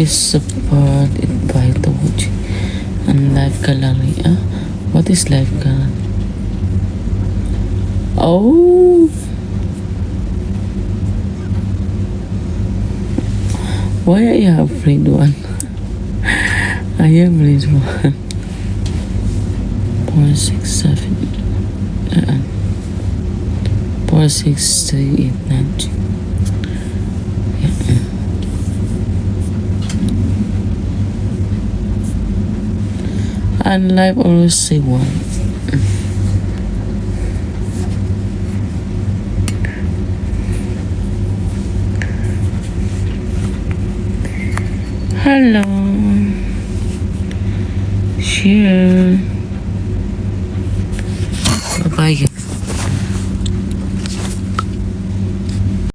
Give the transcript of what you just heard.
is supported by the watching and live gallery. What is live gallery? Oh, why I have read one? I have read one. 4, 6, 7. 4, 6, 3, 8, 9. And live always say 1. Hello.